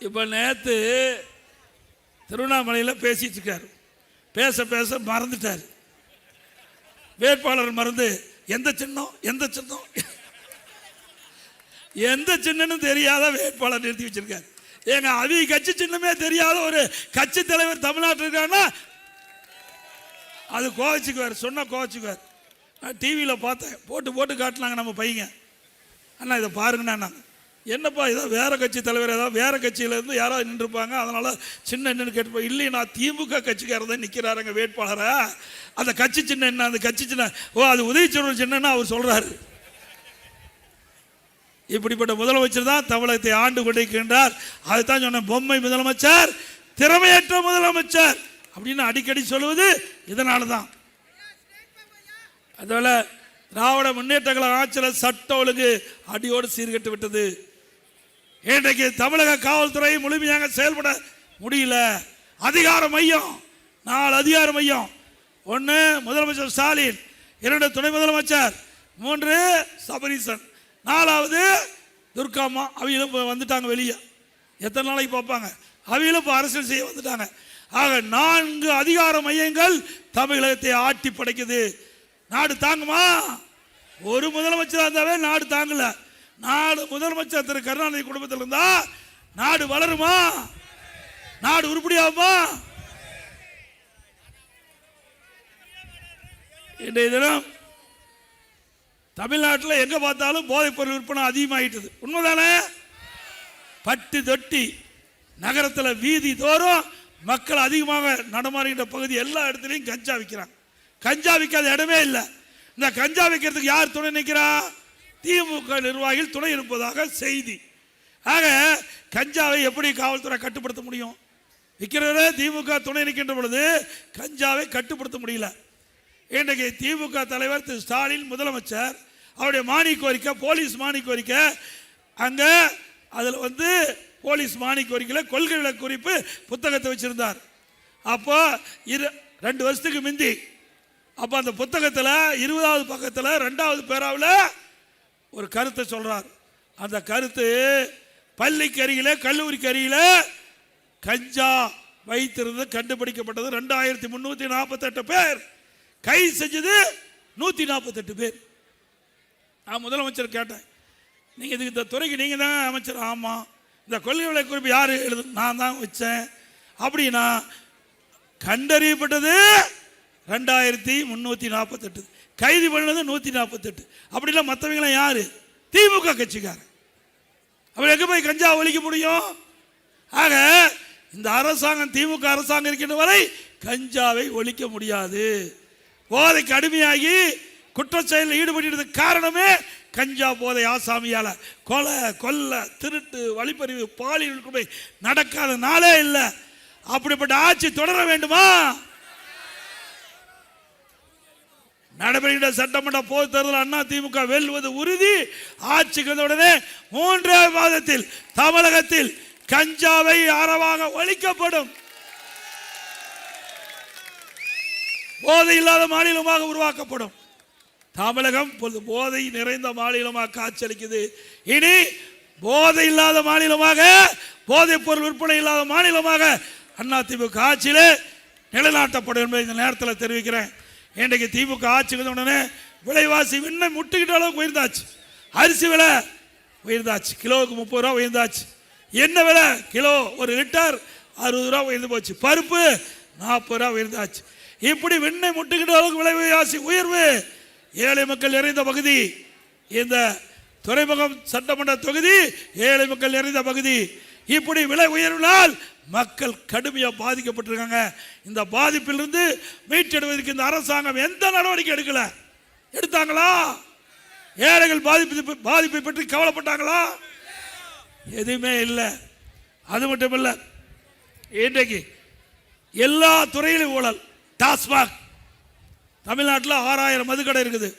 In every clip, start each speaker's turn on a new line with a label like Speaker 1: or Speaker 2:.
Speaker 1: இப்போ நேற்று திருவண்ணாமலையில் பேசிட்டு இருக்காரு. பேச பேச மறந்துட்டார். வேட்பாளர் மறந்து எந்த சின்னம் எந்த சின்னம் எந்த சின்னன்னு தெரியாத வேட்பாளர் நிறுத்தி வச்சிருக்காரு. ஏங்க அவி கட்சி சின்னமே தெரியாத ஒரு கட்சி தலைவர் தமிழ்நாட்டில் இருக்காருன்னா அது கோவச்சுக்குவார். சொன்னால் கோவச்சுக்குவார். நான் டிவியில் பார்த்தேன், போட்டு போட்டு காட்டினாங்க நம்ம பையங்க. அண்ணா இதை பாருங்கண்ணா. நாங்கள் என்னப்பா ஏதோ வேறு கட்சி தலைவர் ஏதாவது வேறு கட்சியிலேருந்து யாராவது நின்றுருப்பாங்க, அதனால் சின்ன என்னன்னு கேட்டுப்போம். இல்லை நான் திமுக கட்சிக்காரதான் நிற்கிறாருங்க வேட்பாளரை. அந்த கட்சி சின்ன என்ன, அந்த கட்சி சின்ன அது உதயச்சூரன் சின்னன்னு அவர் சொல்கிறாரு. இப்படிப்பட்ட முதலமைச்சர் தான் தமிழகத்தை ஆண்டு கொண்டிருக்கின்றார். அதுதான் சொன்ன பொம்மை முதலமைச்சர், திறமையற்ற முதலமைச்சர் அப்படின்னு அடிக்கடி சொல்லுவது இதனால தான். அதோட திராவிட முன்னேற்ற கழக ஆட்சியில் சட்ட ஒழுங்கு அடியோடு சீர்கட்டு விட்டது. இன்றைக்கு தமிழக காவல்துறை முழுமையாக செயல்பட முடியல. அதிகார மையம், 4 அதிகார மையம். 1 முதலமைச்சர் ஸ்டாலின், 2 துணை முதலமைச்சர், 3 சபரீசன், 4வது துர்காம்மா. அவங்களும் வந்துட்டாங்க வெளியே. எத்தனை நாளைக்கு பார்ப்பாங்க? அவங்களும் இப்போ அரசியல் செய்ய வந்துட்டாங்க. ஆக 4 அதிகார மையங்கள் தமிழகத்தை ஆட்டி படைக்குது. நாடு தாங்குமா? ஒரு முதலமைச்சர் இருந்தாவே நாடு தாங்கல. 4 முதலமைச்சர் திரு கருணாநிதி குடும்பத்தில் இருந்தா நாடு வளருமா? நாடு உருப்படியாகுமா? இன்றைய தினம் தமிழ்நாட்டில் எங்க பார்த்தாலும் போதைப் பொருள் விற்பனை அதிகமாகிட்டது. உண்மைதானே? பட்டி தொட்டி நகரத்தில் வீதி தோறும் மக்கள் அதிகமாக நடமாறுகின்ற பகுதி எல்லா இடத்துலையும் கஞ்சா விற்கிறாங்க. கஞ்சா விற்காத இடமே இல்லை. இந்த கஞ்சா விற்கிறதுக்கு யார் துணை நிற்கிறா? திமுக நிர்வாகிகள் துணை இருப்பதாக செய்தி. ஆக கஞ்சாவை எப்படி காவல்துறை கட்டுப்படுத்த முடியும்? விற்கிறவரே திமுக துணை நிற்கின்ற பொழுது கஞ்சாவை கட்டுப்படுத்த முடியல. இன்றைக்கு திமுக தலைவர் திரு ஸ்டாலின் முதலமைச்சர், அவருடைய மானிய கோரிக்கை, போலீஸ் மானிய கோரிக்கை, அங்கே அதில் போலீஸ் மானிய கோரிக்கையில் கொள்கை விளக்க குறிப்பு புத்தகத்தை வச்சிருந்தார். அப்போ 2 வருஷத்துக்கு முந்தி அப்போ அந்த புத்தகத்தில் 20வது பக்கத்தில் 2வது பேராவில் ஒரு கருத்தை சொல்றார். அந்த கருத்து பள்ளிக்கு அருகில கல்லூரிக்கு அருகில கஞ்சா வைத்திருந்தது கண்டுபிடிக்கப்பட்டது. 2348 பேர், கைது செஞ்சது 148 பேர். நான் முதலமைச்சர் கேட்டேன், நீங்க இதுக்கு இந்த துறைக்கு நீங்க தான் அமைச்சர்? ஆமா. இந்த கொள்கை விளக்க குறிப்பு யாரு எழுது? நான் தான் வச்சேன். அப்படின்னா கண்டறியப்பட்டது 2348, கைது பண்ணது 148. அப்படிலாம் மற்றவங்களாம் யாரு? திமுக கட்சிக்காரன். அப்படி எங்க போய் கஞ்சா ஒழிக்க முடியும்? ஆக இந்த அரசாங்கம், திமுக அரசாங்கம் இருக்கின்ற வரை கஞ்சாவை ஒழிக்க முடியாது. போதைக்கு அடிமையாகி குற்றச்செயலில் ஈடுபட்டு காரணமே கஞ்சா போதை ஆசாமியால கொலை, கொல்ல, திருட்டு, வழிப்பறிவு, பாலியல் நடக்காத நாளே இல்லை. அப்படிப்பட்ட ஆட்சி தொடர வேண்டுமா? நடைபெறுகின்ற சட்டமன்ற பொது தேர்தல் அண்ணா திமுக வெல்வது உறுதி. ஆட்சிக்கு உடனே 3 மாதத்தில் தமிழகத்தில் கஞ்சாவை அறவாக ஒழிக்கப்படும். போதை இல்லாத மாநிலமாக உருவாக்கப்படும். தமிழகம் போதை நிறைந்த மாநிலமாக காட்சியளிக்குது. இனி போதை இல்லாத மாநிலமாக, போதைப் பொருள் விற்பனை இல்லாத மாநிலமாக அதிமுக ஆட்சியிலே நிலைநாட்டப்படும் என்பதை இந்த நேரத்தில் தெரிவிக்கிறேன். இன்றைக்கு திமுக ஆட்சிக்கு உடனே விலைவாசி விண்ணை முட்டுக்கிட்ட அளவுக்கு உயர்ந்தாச்சு. அரிசி விலை உயர்ந்தாச்சு, கிலோவுக்கு 30 ரூபா உயர்ந்தாச்சு. என்ன விலை? கிலோ 1 லிட்டர் 60 ரூபா உயர்ந்து போச்சு. பருப்பு 40 ரூபா உயர்ந்தாச்சு. இப்படி விண்ணை முட்டுக்கிட்ட அளவுக்கு விலைவாசி உயர்வு. ஏழை மக்கள் நிறைந்த பகுதி இந்த துறைமுகம் சட்டமன்ற தொகுதி, ஏழை மக்கள் நிறைந்த பகுதி. இப்படி விலை உயர்வினால் மக்கள் கடுமையாக பாதிக்கப்பட்டிருக்காங்க. இந்த பாதிப்பிலிருந்து மீட்டெடுவதற்கு இந்த அரசாங்கம் எந்த நடவடிக்கை எடுக்கல? எடுத்தாங்களா? ஏழைகள் பாதிப்பை பற்றி கவலைப்பட்டாங்களா? எதுவுமே இல்லை. அது மட்டும் இல்லை, இன்றைக்கு எல்லா துறையிலும் ஊழல். டாஸ்மாக் தமிழ்நாட்டில் 6000 மதுக்கடை இருக்குது.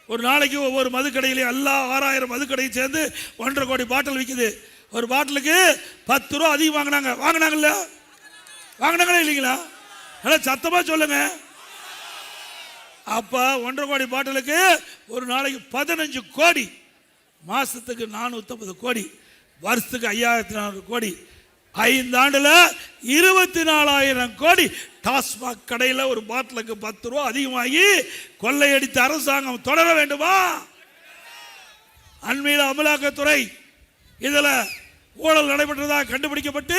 Speaker 1: ஒரு நாளைக்கு ஒவ்வொரு மதுக்கடையிலையும் எல்லா 6000 மதுக்கடையும் சேர்ந்து 1.5 கோடி பாட்டில் விற்குது. ஒரு பாட்டிலுக்கு 10 ரூபா அதிகம் வாங்கினாங்கல்ல? வாங்கினாங்களா இல்லைங்களா? நல்லா சத்தமாக சொல்லுங்க. அப்போ 1.5 கோடி பாட்டிலுக்கு ஒரு நாளைக்கு 15 கோடி, மாதத்துக்கு 450 கோடி, வருஷத்துக்கு 5400 கோடி. 5 ஆண்டுல 24,000 கோடி டாஸ்மாக் கடையில் ஒரு பாட்டிலுக்கு 10 ரூபா அதிகமாகி கொள்ளையடித்த அரசாங்கம் தொடர வேண்டுமா? அண்மையில் அமலாக்கத்துறை இதில் ஊழல் நடைபெற்றதாக கண்டுபிடிக்கப்பட்டு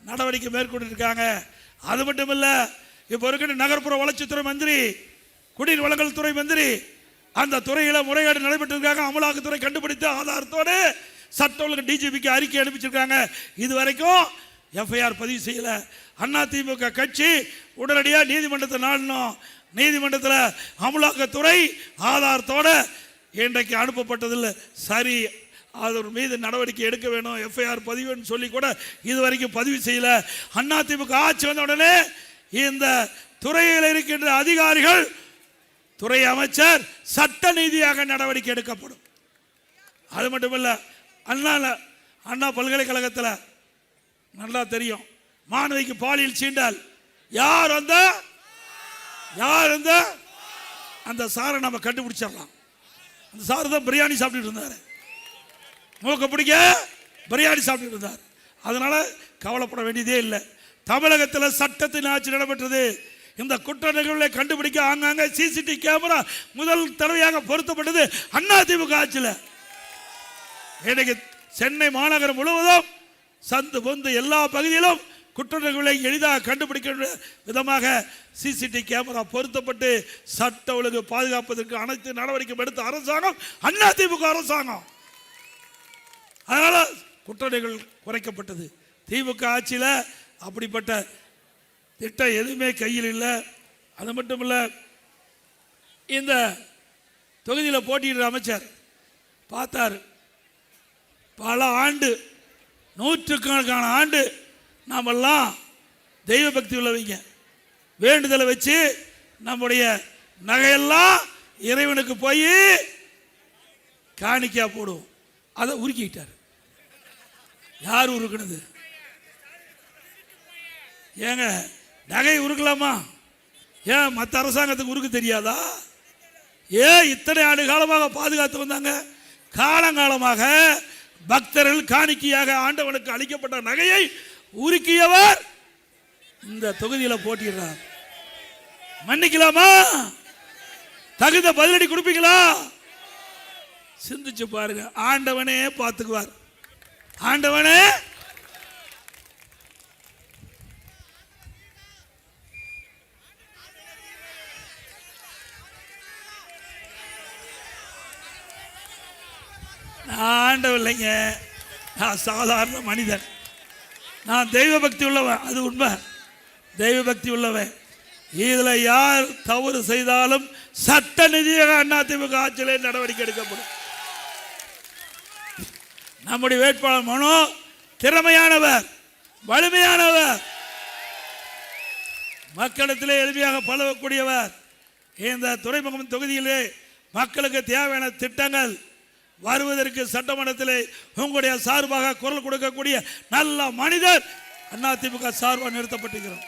Speaker 1: நடவடிக்கை மேற்கொண்டிருக்காங்க. அது மட்டும் இல்ல, இப்போ இருக்கிற நகர்ப்புற வளர்ச்சித்துறை மந்திரி, குடிநீர் வழங்கல் துறை மந்திரி, அந்த துறையில முறைகேடு நடைபெற்றிருக்காங்க. அமலாக்கத்துறை கண்டுபிடித்த ஆதாரத்தோடு சட்ட ஒழுங்கு டிஜிபிக்கு அறிக்கை அனுப்பிச்சிருக்காங்க. இதுவரைக்கும் எஃப்ஐஆர் பதிவு செய்யல. அதிமுக கட்சி உடனடியாக நீதிமன்றத்தை நாடணும். நீதிமன்றத்தில் அமலாக்கத்துறை ஆதாரத்தோட இன்றைக்கு அனுப்பப்பட்டதில்லை. சரி, அதன் மீது நடவடிக்கை எடுக்க வேணும், எஃப்ஐஆர் பதிவுன்னு சொல்லி கூட இதுவரைக்கும் பதிவு செய்யல. அதிமுக ஆட்சி வந்த உடனே இந்த துறையில் இருக்கின்ற அதிகாரிகள், துறை அமைச்சர் சட்ட நீதியாக நடவடிக்கை எடுக்கப்படும். அது மட்டுமல்ல, அண்ணா பல்கலைக்கழகத்தில் நல்லா தெரியும், மாணவிக்கு பாலியல் சீண்டால் யார் அந்த சாரை நம்ம கண்டுபிடிச்சிடலாம். அந்த சார் தான் பிரியாணி சாப்பிட்டு இருந்தார், மூக்க பிடிக்க பிரியாணி சாப்பிட்டு இருந்தார். அதனால கவலைப்பட வேண்டியதே இல்லை. தமிழகத்தில் சட்டத்தின் ஆட்சி நடைபெற்றது. இந்த குற்ற நிகழ்வுகளை கண்டுபிடிக்க ஆங்காங்க சிசிடிவி கேமரா முதல் தடவையாக பொருத்தப்பட்டது அதிமுக ஆட்சியில். இன்னைக்கு சென்னை மாநகரம் முழுவதும் சந்து பொந்து எல்லா பகுதியிலும் குற்ற நிகழ்வுகளை எளிதாக கண்டுபிடிக்க விதமாக சிசிடிவி கேமரா பொருத்தப்பட்டு சட்ட ஒழுங்கு பாதுகாப்பதற்கு அனைத்து நடவடிக்கை எடுத்த அரசாங்கம் அதிமுக அரசாங்கம். அதனால குற்ற நிகழ்வு குறைக்கப்பட்டது. திமுக ஆட்சியில் அப்படிப்பட்ட திட்டம் எதுவுமே கையில் இல்லை. அது மட்டும் இல்லை, இந்த தொகுதியில் போட்டியிடுற அமைச்சர் பார்த்தார், பல ஆண்டு, நூற்றுக்கணக்கான ஆண்டு நாமெல்லாம் தெய்வ பக்தி உள்ளவங்க, வேண்டுதலை வச்சு நம்முடைய நகையெல்லாம் இறைவனுக்கு போய் காணிக்கையா போடுவோம். அதை உருக்கிட்டார். யார் உருக்குனது? ஏங்க, நகை உருக்கலாமா? ஏன் மற்ற அரசாங்கத்துக்கு உருக்கு தெரியாதா? ஏன் இத்தனை ஆண்டு காலமாக பாதுகாத்து வந்தாங்க? காலங்காலமாக பக்தர்கள் காணிக்கையாக ஆண்டவனுக்கு அளிக்கப்பட்ட நகையை உருக்கியவர் இந்த தொகுதியில் போட்டியிடுறார். மன்னிக்கலாமா? தகுந்த பதிலடி கொடுப்பீங்களா? சிந்திச்சு பாருங்க. ஆண்டவனே பார்த்துக்குவார். ஆண்டவனே ஆண்டவன் இல்லைங்க, நான் சாதாரண மனிதன். நான் தெய்வ பக்தி உள்ளவன், அது உண்மை, தெய்வ பக்தி உள்ளவன். இதில் யார் தவறு செய்தாலும் சட்ட நிதியாக அதிமுக ஆட்சியிலே நடவடிக்கை எடுக்கப்படும். நம்முடைய வேட்பாளர் மனோ திறமையானவர், வலிமையானவர், மக்களிடத்திலே எளிமையாக பழகக்கூடியவர். இந்த துறைமுகம் தொகுதியிலே மக்களுக்கு தேவையான திட்டங்கள் வருவதற்கு சட்டமன்றத்திலே உங்களுடைய சார்பாக குரல் கொடுக்கக்கூடிய நல்ல மனிதர் அதிமுக சார்பாக நிறுத்தப்பட்டிருக்கிறோம்.